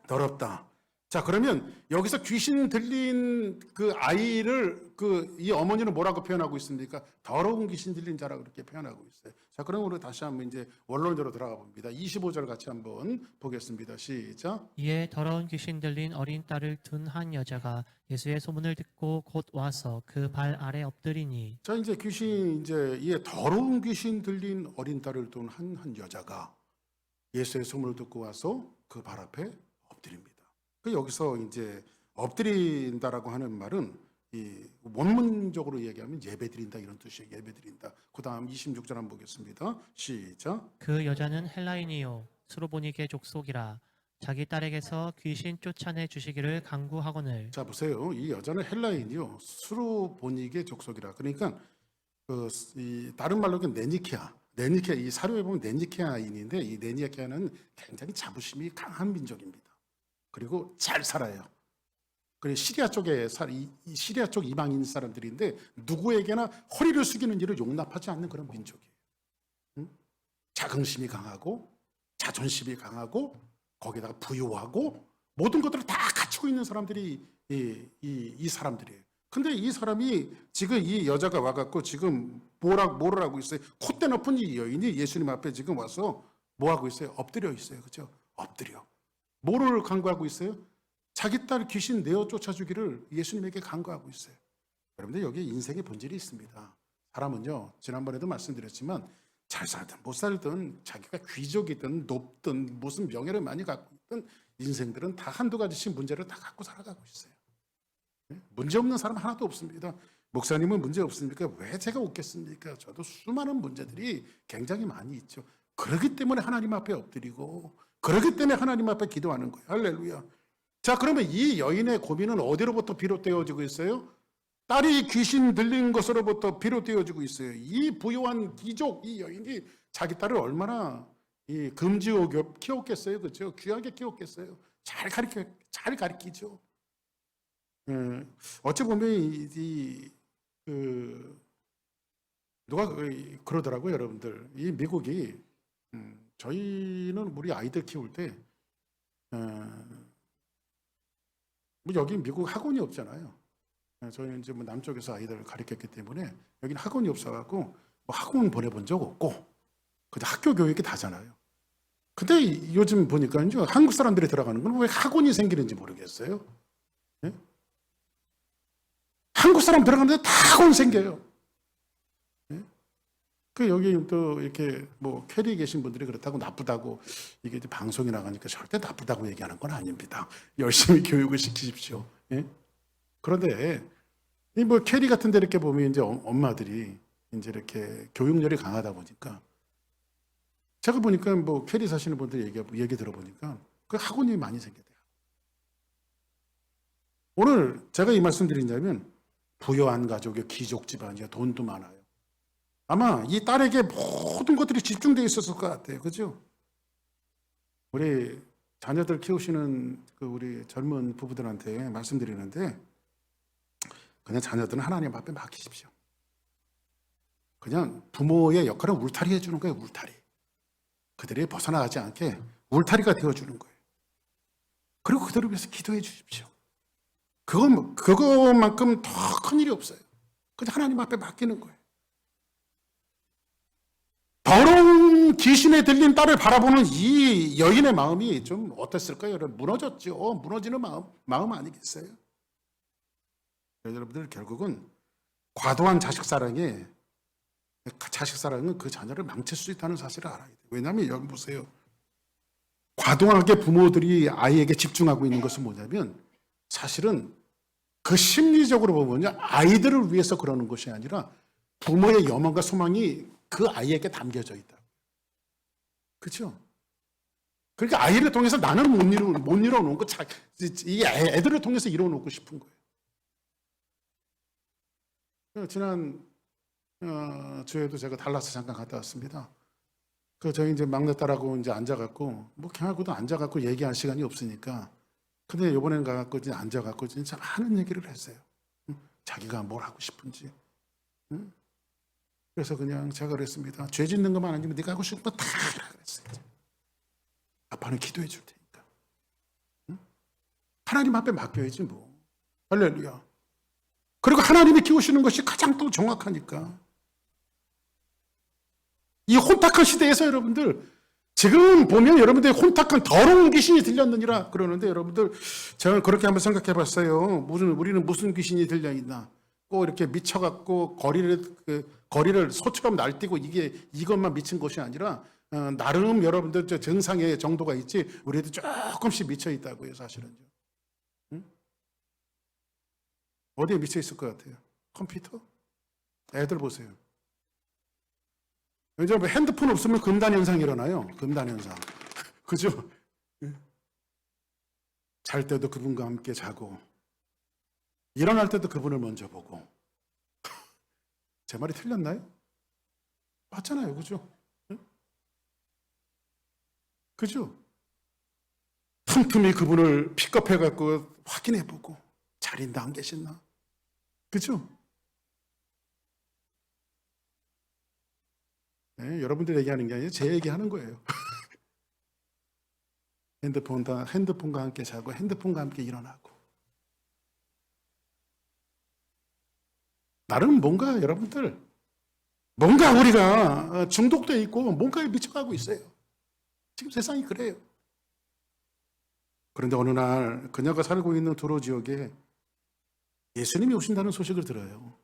더럽다. 자, 그러면 여기서 귀신 들린 그 아이를 이 어머니는 뭐라고 표현하고 있습니까? 더러운 귀신 들린 자라고 그렇게 표현하고 있어요. 자, 그럼 우리 다시 한번 이제 원론적으로 들어가 봅니다. 25절 같이 한번 보겠습니다. 시작. 이에 더러운 귀신 들린 어린 딸을 둔 한 여자가 예수의 소문을 듣고 곧 와서 그 발 아래 엎드리니 자, 이제 이제 더러운 귀신 들린 어린 딸을 둔 한 여자가 예수의 소문을 듣고 와서 그 발 앞에 엎드립니다. 그 여기서 이제 엎드린다라고 하는 말은 이 원문적으로 얘기하면 예배드린다 이런 뜻이에요. 예배드린다. 그다음 26절 한번 보겠습니다. 시작. 그 여자는 헬라인이요 수로보니게 족속이라 자기 딸에게서 귀신 쫓아내 주시기를 간구하거늘 자 보세요. 이 여자는 헬라인이요 수로보니게 족속이라. 그러니까 이 다른 말로 네니케아 이 사료에 보면 네니케아인인데 이 네니케아는 굉장히 자부심이 강한 민족입니다. 그리고 잘 살아요. 그리고 시리아 쪽에 이 시리아 쪽 이방인 사람들인데 누구에게나 허리를 숙이는 일을 용납하지 않는 그런 민족이에요. 응? 자긍심이 강하고 자존심이 강하고 거기다가 부유하고 모든 것들을 다 갖추고 있는 사람들이 이 사람들이에요. 근데 이 사람이 지금 이 여자가 와갖고 지금 뭐를 하고 있어요? 콧대 높은 이 여인이 예수님 앞에 지금 와서 뭐 하고 있어요? 엎드려 있어요. 그죠? 엎드려. 뭐를 간구하고 있어요? 자기 딸 귀신 내어 쫓아주기를 예수님에게 간구하고 있어요. 여러분들 여기 인생의 본질이 있습니다. 사람은요, 지난번에도 말씀드렸지만 잘 살든 못 살든 자기가 귀족이든 높든 무슨 명예를 많이 갖고 있든 인생들은 다 한두 가지씩 문제를 다 갖고 살아가고 있어요. 문제 없는 사람 하나도 없습니다. 목사님은 문제 없습니까? 왜 제가 없겠습니까? 저도 수많은 문제들이 굉장히 많이 있죠. 그렇기 때문에 하나님 앞에 엎드리고 그렇기 때문에 하나님 앞에 기도하는 거예요. 할렐루야. 자, 그러면 이 여인의 고민은 어디로부터 비롯되어지고 있어요? 딸이 귀신 들린 것으로부터 비롯되어지고 있어요. 이 부유한 귀족 이 여인이 자기 딸을 얼마나 이 금지옥 키웠겠어요, 그렇죠? 귀하게 키웠겠어요. 잘 가르치죠. 어찌 보면 누가 그러더라고요, 여러분들. 이 미국이 저희는 우리 아이들 키울 때 뭐 여기 미국 학원이 없잖아요. 저희는 이제 뭐 남쪽에서 아이들을 가르쳤기 때문에 여기는 학원이 없어갖고 뭐 학원 보내본 적 없고 그냥 학교 교육이 다잖아요. 근데 요즘 보니까 이제 한국 사람들이 들어가는 건 왜 학원이 생기는지 모르겠어요. 네? 한국 사람 들어가는데 다 학원 생겨요. 네? 그 여기 또 이렇게 뭐 캐리 계신 분들이 그렇다고 나쁘다고 이게 이제 방송이 나가니까 절대 나쁘다고 얘기하는 건 아닙니다. 열심히 교육을 시키십시오. 예? 그런데 이 뭐 캐리 같은 데 이렇게 보면 이제 엄마들이 이제 이렇게 교육열이 강하다 보니까 제가 보니까 뭐 캐리 사시는 분들 얘기 들어보니까 그 학원이 많이 생겨요. 오늘 제가 이 말씀 드린다면 부유한 가족의 귀족 집안이야 돈도 많아요. 아마 이 딸에게 모든 것들이 집중되어 있었을 것 같아요. 그죠? 우리 자녀들 키우시는 그 우리 젊은 부부들한테 말씀드리는데 그냥 자녀들은 하나님 앞에 맡기십시오. 그냥 부모의 역할은 울타리 해주는 거예요. 울타리. 그들이 벗어나가지 않게 울타리가 되어주는 거예요. 그리고 그들을 위해서 기도해 주십시오. 그것만큼 더 큰 일이 없어요. 그냥 하나님 앞에 맡기는 거예요. 더러운 귀신에 들린 딸을 바라보는 이 여인의 마음이 좀 어땠을까요? 여러분, 무너졌죠. 무너지는 마음 아니겠어요? 여러분들, 결국은 과도한 자식사랑은 그 자녀를 망칠 수 있다는 사실을 알아야 돼요. 왜냐하면 여러분 보세요. 과도하게 부모들이 아이에게 집중하고 있는 것은 뭐냐면 사실은 그 심리적으로 보면요, 아이들을 위해서 그러는 것이 아니라 부모의 염원과 소망이 그 아이에게 담겨져 있다. 그렇죠? 그러니까 아이를 통해서 나는 못 이뤄놓고 이 애들을 통해서 이뤄놓고 싶은 거예요. 지난 주에도 제가 달라스 잠깐 갔다 왔습니다. 저희 이제 막내딸하고 이제 앉아갖고 걔하고도 앉아갖고 얘기할 시간이 없으니까. 근데 이번에는 가갖고 이제 앉아갖고 진짜 많은 얘기를 했어요. 자기가 뭘 하고 싶은지. 그래서 그냥 제가 그랬습니다. 죄 짓는 것만 아니면 네가 하고 싶은 거 다 하라 그랬어요. 아빠는 기도해 줄 테니까. 하나님 앞에 맡겨야지 뭐. 할렐루야. 그리고 하나님이 키우시는 것이 가장 또 정확하니까. 이 혼탁한 시대에서 여러분들, 지금 보면 여러분들 혼탁한 더러운 귀신이 들렸느니라 그러는데, 여러분들 저는 그렇게 한번 생각해 봤어요. 우리는 무슨 귀신이 들려 있나? 꼭 이렇게 미쳐갖고 거리를 소처럼 날뛰고 이것만 미친 것이 아니라 나름 여러분들 정상의 정도가 있지, 우리도 조금씩 미쳐 있다고요, 사실은요. 어디에 미쳐 있을 것 같아요? 컴퓨터? 애들 보세요. 이제 핸드폰 없으면 금단 현상이 일어나요. 금단 현상. 그죠? 잘 때도 그분과 함께 자고, 일어날 때도 그분을 먼저 보고. 제 말이 틀렸나요? 맞잖아요. 그죠? 그죠? 틈틈이 그분을 픽업해갖고 확인해보고, 잘 있나 안 계셨나? 그죠? 네, 여러분들 얘기하는 게 아니라 제 얘기하는 거예요. 핸드폰과 함께 자고 핸드폰과 함께 일어나고. 나름 뭔가 여러분들, 뭔가 우리가 중독돼 있고 뭔가에 미쳐가고 있어요. 지금 세상이 그래요. 그런데 어느 날 그녀가 살고 있는 두로 지역에 예수님이 오신다는 소식을 들어요.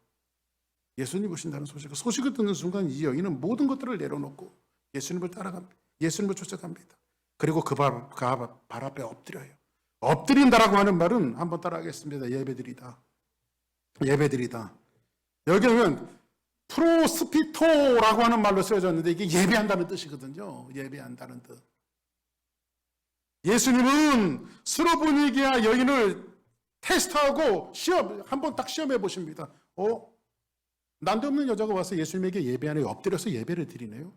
예수님이 오신다는 소식을 듣는 순간 이 여인은 모든 것들을 내려놓고 예수님을 따라갑니다. 예수님을 쫓아갑니다. 그리고 그 발 앞에 엎드려요. 엎드린다라고 하는 말은 한번 따라하겠습니다. 예배드리다. 예배드리다. 여기 보면 프로스피토라고 하는 말로 쓰여져 있는데 이게 예배한다는 뜻이거든요. 예배한다는 뜻. 예수님은 스로보니게아 여인을 테스트하고 한번 딱 시험해 보십니다. 난데없는 여자가 와서 예수님에게 예배하네, 엎드려서 예배를 드리네요.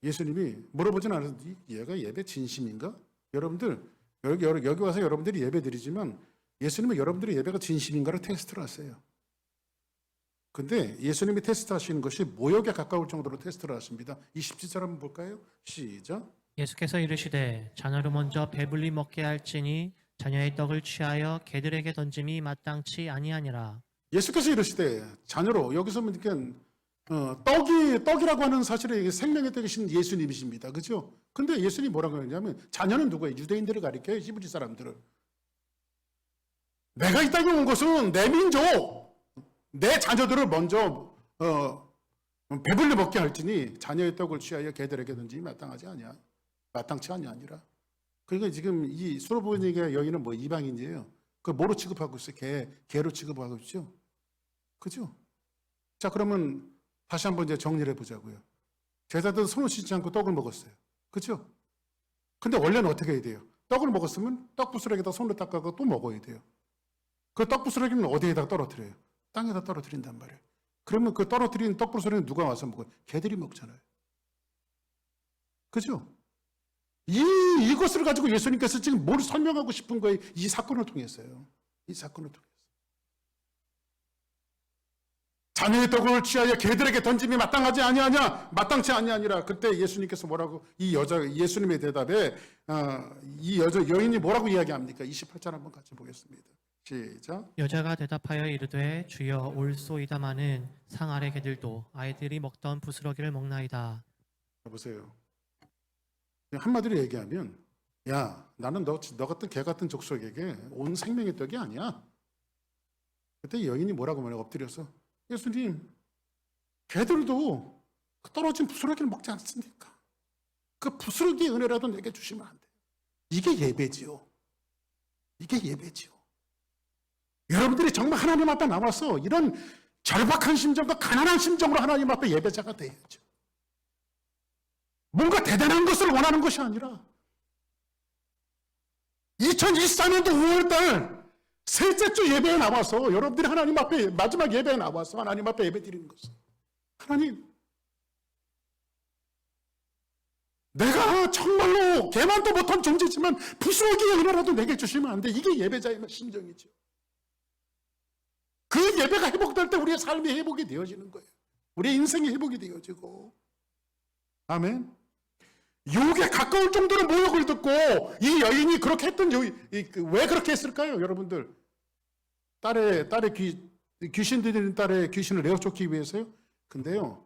예수님이 물어보진 않아서 얘가 예배 진심인가? 여러분들 여기 와서 여러분들이 예배 드리지만 예수님은 여러분들의 예배가 진심인가를 테스트를 하세요. 근데 예수님이 테스트하시는 것이 모욕에 가까울 정도로 테스트를 하십니다. 27절 한번 볼까요? 시작. 예수께서 이르시되 자녀를 먼저 배불리 먹게 할지니 자녀의 떡을 취하여 개들에게 던짐이 마땅치 아니하니라. 예수께서 이르시되 자녀로, 여기서 보니까 떡이라고 하는 사실에 생명의 떡이신 예수님이십니다. 그죠? 근데 예수님이 뭐라고 하냐면 자녀는 누구예요? 유대인들을 가리켜요. 히브리 사람들을. 내가 이 땅에 온 것은 내 민족, 내 자녀들을 먼저 배불리 먹게 할지니 자녀의 떡을 취하여 개들에게 던짐이 마땅치 아니라. 그러니까 지금 이 수로보니게 여인은 뭐 이방인이에요. 그 뭐로 취급하고 있어요? 개로 취급하고 있죠. 그죠? 자, 그러면 다시 한번 이제 정리를 해보자고요. 제자들은 손을 씻지 않고 떡을 먹었어요. 그죠? 근데 원래는 어떻게 해야 돼요? 떡을 먹었으면 떡부스러기에다 손을 닦아서 또 먹어야 돼요. 그 떡부스러기는 어디에다 떨어뜨려요? 땅에다 떨어뜨린단 말이에요. 그러면 그 떨어뜨린 떡부스러기는 누가 와서 먹어요? 개들이 먹잖아요. 그죠? 이것을 가지고 예수님께서 지금 뭘 설명하고 싶은 거예요? 이 사건을 통해서요. 이 사건을 통해서. 자녀의 떡을 취하여 개들에게 던짐이 마땅하지 아니하냐, 마땅치 아니하니라. 그때 예수님께서 뭐라고, 예수님의 대답에 이 여인이 뭐라고 이야기합니까? 28절 한번 같이 보겠습니다. 시작. 여자가 대답하여 이르되 주여 올소이다마는 상 아래 개들도 아이들이 먹던 부스러기를 먹나이다. 보세요. 한마디로 얘기하면, 야, 나는 너 같은 개 같은 족속에게 온 생명의 떡이 아니야. 그때 여인이 뭐라고 말해? 엎드려서, 예수님, 개들도 떨어진 부스러기를 먹지 않습니까? 그 부스러기의 은혜라도 내게 주시면 안 돼요. 이게 예배지요. 이게 예배지요. 여러분들이 정말 하나님 앞에 나와서 이런 절박한 심정과 가난한 심정으로 하나님 앞에 예배자가 돼야죠. 뭔가 대단한 것을 원하는 것이 아니라 2024년도 5월달 셋째 주 예배에 나와서 여러분들이 하나님 앞에 마지막 예배에 나와서 하나님 앞에 예배 드리는 것은, 하나님, 내가 정말로 개만도 못한 존재지만 부스러기의 은혜라도 내게 주시면 안 돼. 이게 예배자의 심정이죠. 그 예배가 회복될 때 우리의 삶이 회복이 되어지는 거예요. 우리의 인생이 회복이 되어지고. 아멘. 유혹에 가까울 정도로 모욕을 듣고 이 여인이 그렇게 했던 왜 그렇게 했을까요? 여러분들, 귀신 들리는 딸의 귀신을 내어 쫓기 위해서요? 근데요,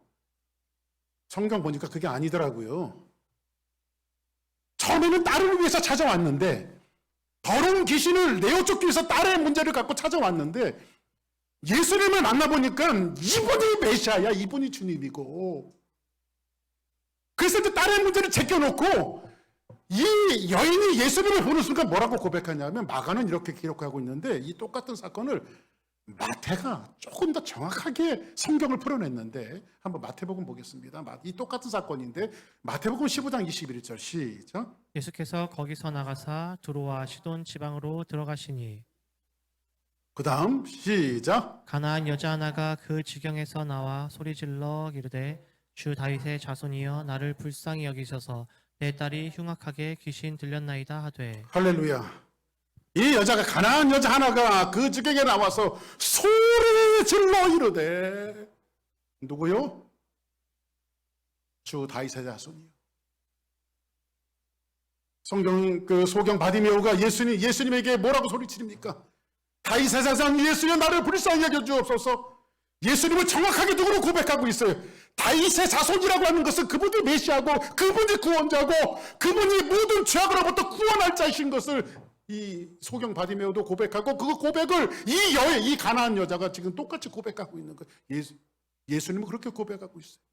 성경 보니까 그게 아니더라고요. 처음에는 딸을 위해서 찾아왔는데, 더러운 귀신을 내어 쫓기 위해서 딸의 문제를 갖고 찾아왔는데, 예수님을 만나보니까 이분이 메시아야, 이분이 주님이고, 그래서 이제 딸의 문제를 제껴놓고 이 여인이 예수님을 보는 순간 뭐라고 고백하냐면, 마가는 이렇게 기록하고 있는데 이 똑같은 사건을 마태가 조금 더 정확하게 성경을 풀어냈는데, 한번 마태복음 보겠습니다. 이 똑같은 사건인데 마태복음 15장 21절 시작. 예수께서 거기서 나가사 두로와 시돈 지방으로 들어가시니 그 다음 시작. 가나안 여자 하나가 그 지경에서 나와 소리질러 이르되 주 다윗의 자손이여 나를 불쌍히 여기셔서 내 딸이 흉악하게 귀신 들렸나이다 하되. 할렐루야. 이 여자가, 가나안 여자 하나가 그 지경에 나와서 소리 질러 이르되, 누구요? 주 다윗의 자손이요. 소경 바디메오가 예수님에게 뭐라고 소리치릅니까? 다윗의 자손 예수여 나를 불쌍히 여겨 주옵소서. 예수님은 정확하게 누구로 고백하고 있어요? 다윗의 자손이라고 하는 것은 그분이 메시아고, 그분이 구원자고, 그분이 모든 죄악으로부터 구원할 자이신 것을 이 소경 바디메오도 고백하고, 그 고백을 이 가나안 여자가 지금 똑같이 고백하고 있는 거예요. 예수님은 그렇게 고백하고 있어요.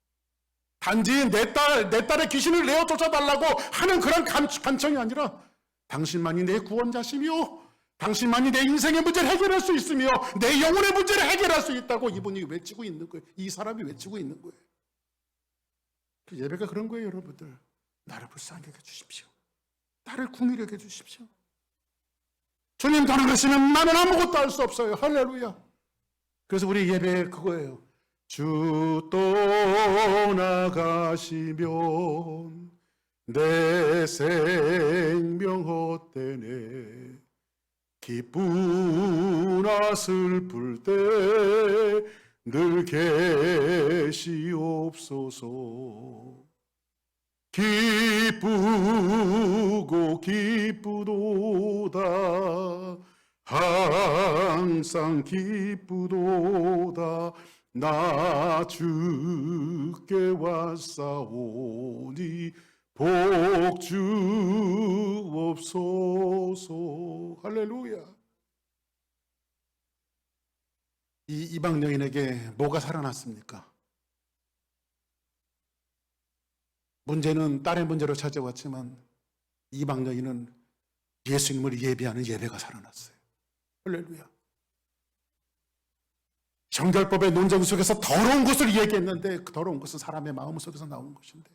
단지 내 딸의 귀신을 내어 쫓아달라고 하는 그런 간청이 아니라, 당신만이 내 구원자시며 당신만이 내 인생의 문제를 해결할 수 있으며 내 영혼의 문제를 해결할 수 있다고 이분이 외치고 있는 거예요. 이 사람이 외치고 있는 거예요. 그 예배가 그런 거예요, 여러분들. 나를 불쌍히 여겨 주십시오. 나를 궁히 여겨 주십시오. 주님 떠나가시면 나는 아무것도 할 수 없어요. 할렐루야. 그래서 우리 예배 그거예요. 주 떠나가시면 내 생명 헛되네. 기쁘나 슬플 때 늘 계시옵소서. 기쁘고 기쁘도다 항상 기쁘도다 나 주께 왔사오니 복 주옵소서. 할렐루야. 이 이방 여인에게 뭐가 살아났습니까? 문제는 딸의 문제로 찾아왔지만 이방 여인은 예수님을 예배하는 예배가 살아났어요. 할렐루야. 정결법의 논쟁 속에서 더러운 것을 얘기했는데 그 더러운 것은 사람의 마음 속에서 나오는 것인데,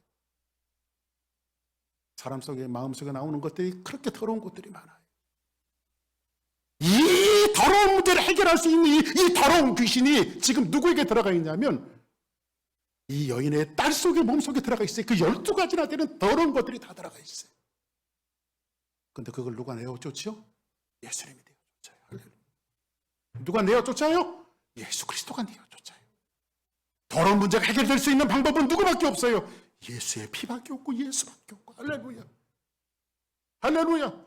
사람 속에 마음 속에 나오는 것들이 그렇게 더러운 것들이 많아요. 이 더러운 문제를 해결할 수 있는 이 더러운 귀신이 지금 누구에게 들어가 있냐면 이 여인의 딸 속에, 몸 속에 들어가 있어요. 그 12가지나 되는 더러운 것들이 다 들어가 있어요. 근데 그걸 누가 내어 쫓죠? 예수님이 내어 쫓아요. 누가 내어 쫓아요? 예수 그리스도가 내어 쫓아요. 더러운 문제가 해결될 수 있는 방법은 누구밖에 없어요. 예수의 피밖에 없고 예수밖에 없고. 할렐루야. 할렐루야.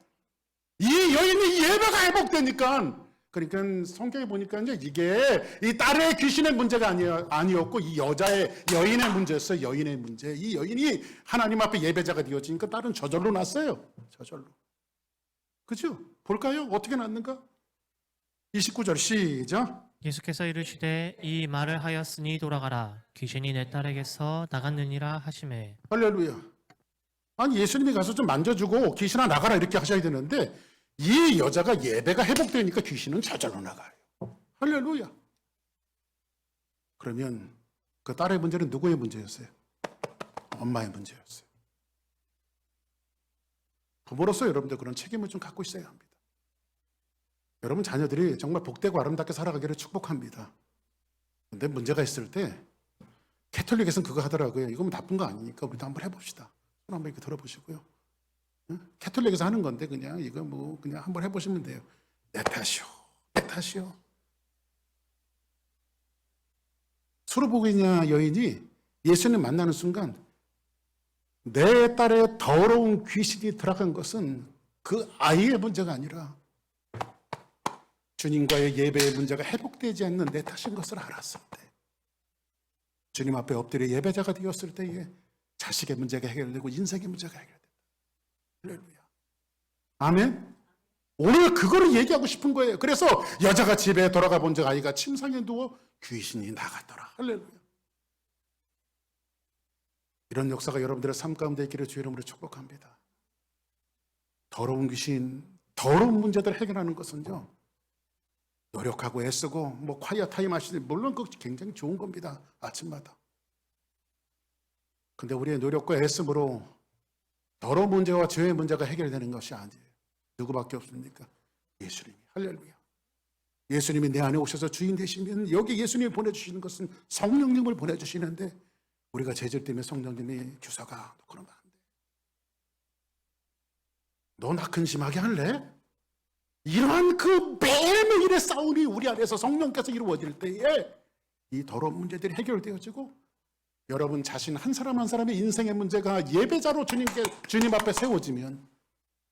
이 여인이 예배가 회복되니까, 그러니까 성경에 보니까 이게 이 딸의 귀신의 문제가 아니었고 이 여인의 문제였어요. 여인의 문제. 이 여인이 하나님 앞에 예배자가 되어지니까 딸은 저절로 났어요. 저절로. 그죠? 볼까요? 어떻게 났는가? 29절 시작. 예수께서 이르시되 이 말을 하였으니 돌아가라 귀신이 내 딸에게서 나갔느니라 하시매. 할렐루야. 아니 예수님이 가서 좀 만져주고 귀신아 나가라 이렇게 하셔야 되는데 이 여자가 예배가 회복되니까 귀신은 저절로 나가요. 할렐루야. 그러면 그 딸의 문제는 누구의 문제였어요? 엄마의 문제였어요. 부모로서 여러분들 그런 책임을 좀 갖고 있어야 합니다. 여러분 자녀들이 정말 복되고 아름답게 살아가기를 축복합니다. 근데 문제가 있을 때 캐톨릭에서는 그거 하더라고요. 이건 나쁜 거 아니니까 우리도 한번 해봅시다. 손 한번 이렇게 들어보시고요. 응? 캐톨릭에서 하는 건데 그냥 이거 뭐 그냥 한번 해보시면 돼요. 내 탓이요. 내 탓이요. 수르보기냐 여인이 예수님 만나는 순간 내 딸의 더러운 귀신이 들어간 것은 그 아이의 문제가 아니라 주님과의 예배의 문제가 회복되지 않는 내 탓인 것을 알았을 때, 주님 앞에 엎드려 예배자가 되었을 때에 자식의 문제가 해결되고 인생의 문제가 해결된다. 할렐루야. 아멘. 오늘 그거를 얘기하고 싶은 거예요. 그래서 여자가 집에 돌아가 본 적 아이가 침상에 누워 귀신이 나갔더라. 할렐루야. 이런 역사가 여러분들의 삶 가운데 있기를 주의 이름으로 축복합니다. 더러운 귀신, 더러운 문제들을 해결하는 것은요, 노력하고 애쓰고 뭐 콰이어 타임 하시는, 물론 그거 굉장히 좋은 겁니다. 아침마다. 근데 우리의 노력과 애씀으로 더러운 문제와 죄의 문제가 해결되는 것이 아니에요. 누구밖에 없습니까? 예수님이. 할렐루야. 예수님이 내 안에 오셔서 주인 되시면, 여기 예수님이 보내주시는 것은 성령님을 보내주시는데, 우리가 죄질 때문에 성령님이 규사가 그러면 안 돼. 너 나 근심하게 할래? 이러한 그 매일매일의 싸움이 우리 안에서 성령께서 이루어질 때에 이 더러운 문제들이 해결되어지고, 여러분 자신 한 사람 한 사람의 인생의 문제가 예배자로 주님 앞에 세워지면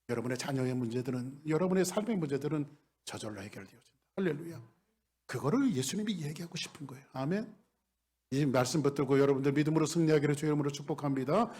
여러분의 자녀의 문제들은, 여러분의 삶의 문제들은 저절로 해결되어진다. 할렐루야. 그거를 예수님이 얘기하고 싶은 거예요. 아멘. 이 말씀 붙들고 여러분들 믿음으로 승리하기를 주의 이름으로 축복합니다.